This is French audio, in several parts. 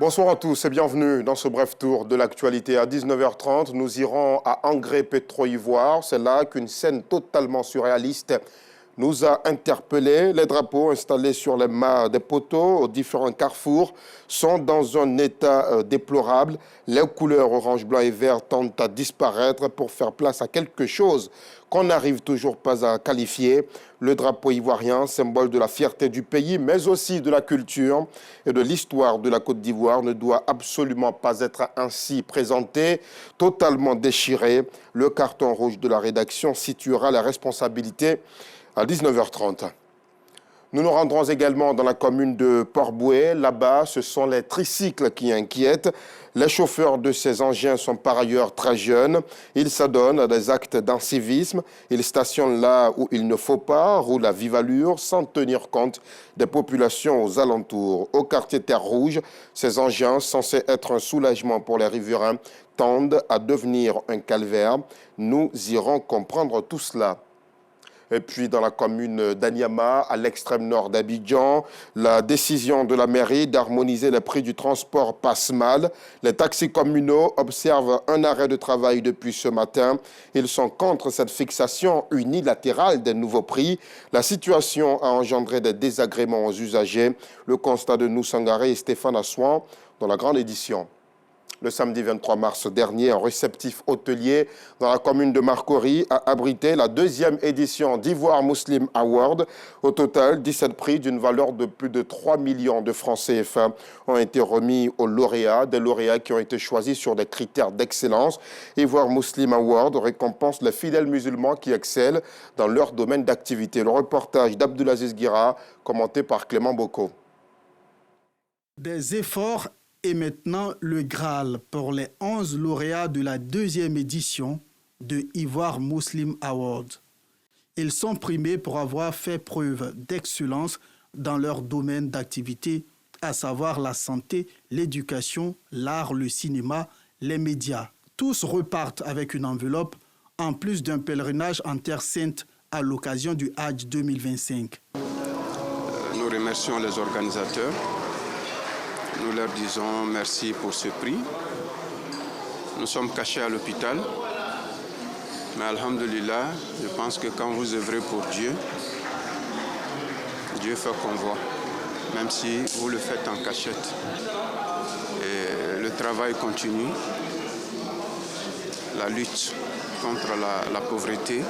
Bonsoir à tous et bienvenue dans ce bref tour de l'actualité. À 19h30, nous irons à Angré Pétro-Ivoire. C'est là qu'une scène totalement surréaliste nous a interpellés. Les drapeaux installés sur les mâts des poteaux aux différents carrefours sont dans un état déplorable. Les couleurs orange, blanc et vert tendent à disparaître pour faire place à quelque chose qu'on n'arrive toujours pas à qualifier. Le drapeau ivoirien, symbole de la fierté du pays, mais aussi de la culture et de l'histoire de la Côte d'Ivoire, ne doit absolument pas être ainsi présenté, totalement déchiré. Le carton rouge de la rédaction situera la responsabilité à 19h30. Nous nous rendrons également dans la commune de Port-Bouët. Là-bas, ce sont les tricycles qui inquiètent. Les chauffeurs de ces engins sont par ailleurs très jeunes. Ils s'adonnent à des actes d'incivisme. Ils stationnent là où il ne faut pas, roulent à vive allure sans tenir compte des populations aux alentours. Au quartier Terre Rouge, ces engins, censés être un soulagement pour les riverains, tendent à devenir un calvaire. Nous irons comprendre tout cela. Et puis dans la commune d'Anyama, à l'extrême nord d'Abidjan, la décision de la mairie d'harmoniser les prix du transport passe mal. Les taxis communaux observent un arrêt de travail depuis ce matin. Ils sont contre cette fixation unilatérale des nouveaux prix. La situation a engendré des désagréments aux usagers. Le constat de Nousangaré et Stéphane Assouan dans la grande édition. Le samedi 23 mars dernier, un réceptif hôtelier dans la commune de Marcory a abrité la deuxième édition d'Ivoire Muslim Award. Au total, 17 prix d'une valeur de plus de 3 millions de francs CFA ont été remis aux lauréats, des lauréats qui ont été choisis sur des critères d'excellence. Ivoire Muslim Award récompense les fidèles musulmans qui excellent dans leur domaine d'activité. Le reportage d'Abdulaziz Guira, commenté par Clément Boko. Des efforts et maintenant le Graal pour les 11 lauréats de la deuxième édition de Ivoire Muslim Award. Ils sont primés pour avoir fait preuve d'excellence dans leur domaine d'activité, à savoir la santé, l'éducation, l'art, le cinéma, les médias. Tous repartent avec une enveloppe, en plus d'un pèlerinage en Terre Sainte à l'occasion du Hajj 2025. Nous remercions les organisateurs. Nous leur disons merci pour ce prix. Nous sommes cachés à l'hôpital, mais alhamdulillah, je pense que quand vous œuvrez pour Dieu, Dieu fait qu'on voit, même si vous le faites en cachette. Et le travail continue, la lutte contre la pauvreté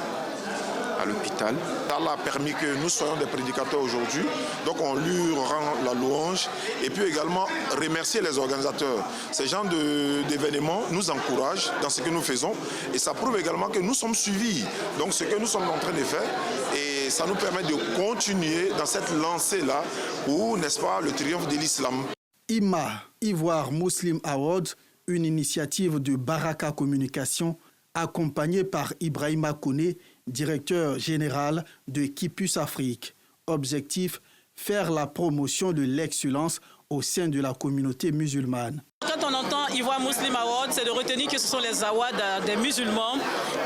à l'hôpital. Allah a permis que nous soyons des prédicateurs aujourd'hui, donc on lui rend la louange et puis également remercier les organisateurs. Ces genres d'événements nous encouragent dans ce que nous faisons et ça prouve également que nous sommes suivis. Donc ce que nous sommes en train de faire et ça nous permet de continuer dans cette lancée-là où, n'est-ce pas, le triomphe de l'islam. IMA, Ivoire Muslim Award, une initiative de Baraka Communication accompagnée par Ibrahima Koné, directeur général de Kipus Afrique. Objectif, faire la promotion de l'excellence au sein de la communauté musulmane. Quand on entend Ivoire Muslim Award, c'est de retenir que ce sont les awards des musulmans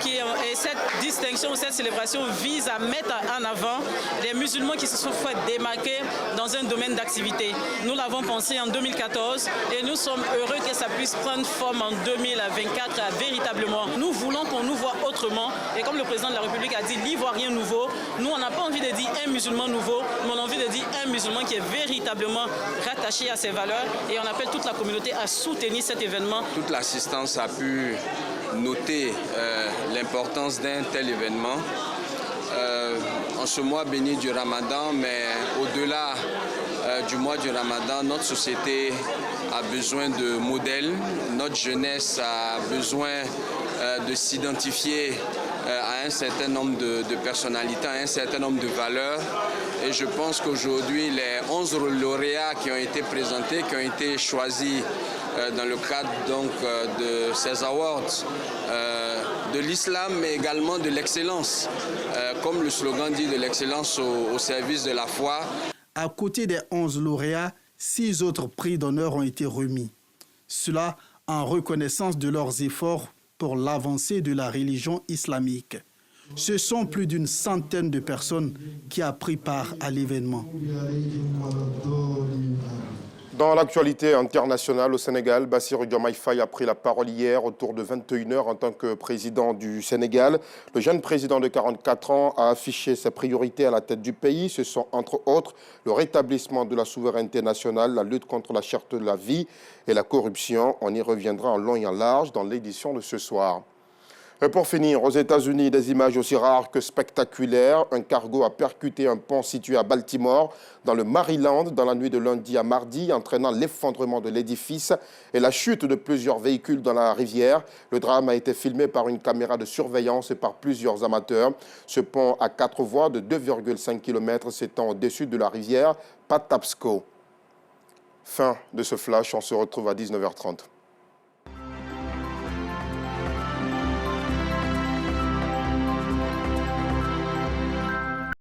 et cette distinction, cette célébration vise à mettre en avant les musulmans qui se sont fait démarquer dans un domaine d'activité. Nous l'avons pensé en 2014 et nous sommes heureux que ça puisse prendre forme en 2024 véritablement. Nous voulons qu'on nous voit autrement et comme le président de la République a dit, l'Ivoirien nouveau, nous on n'a pas envie de dire un musulman nouveau, mais on a envie de dire un musulman qui est véritablement rattaché à ses valeurs et on appelle toute la communauté à soutenir cet événement. Toute l'assistance a pu noter l'importance d'un tel événement. En ce mois béni du Ramadan, mais au-delà du mois du Ramadan, notre société a besoin de modèles, notre jeunesse a besoin de s'identifier à un certain nombre de personnalités, à un certain nombre de valeurs. Et je pense qu'aujourd'hui, les 11 lauréats qui ont été présentés, qui ont été choisis dans le cadre donc, de ces awards, de l'islam, mais également de l'excellence, comme le slogan dit, de l'excellence au service de la foi. À côté des 11 lauréats, 6 autres prix d'honneur ont été remis. Cela en reconnaissance de leurs efforts pour l'avancée de la religion islamique. Ce sont plus d'une centaine de personnes qui ont pris part à l'événement. Dans l'actualité internationale au Sénégal, Bassirou Diomaye Faye a pris la parole hier autour de 21 h en tant que président du Sénégal. Le jeune président de 44 ans a affiché ses priorités à la tête du pays. Ce sont entre autres le rétablissement de la souveraineté nationale, la lutte contre la cherté de la vie et la corruption. On y reviendra en long et en large dans l'édition de ce soir. Et pour finir, aux États-Unis, des images aussi rares que spectaculaires. Un cargo a percuté un pont situé à Baltimore, dans le Maryland, dans la nuit de lundi à mardi, entraînant l'effondrement de l'édifice et la chute de plusieurs véhicules dans la rivière. Le drame a été filmé par une caméra de surveillance et par plusieurs amateurs. Ce pont à 4 voies de 2,5 km s'étend au-dessus de la rivière Patapsco. Fin de ce flash, on se retrouve à 19 h 30.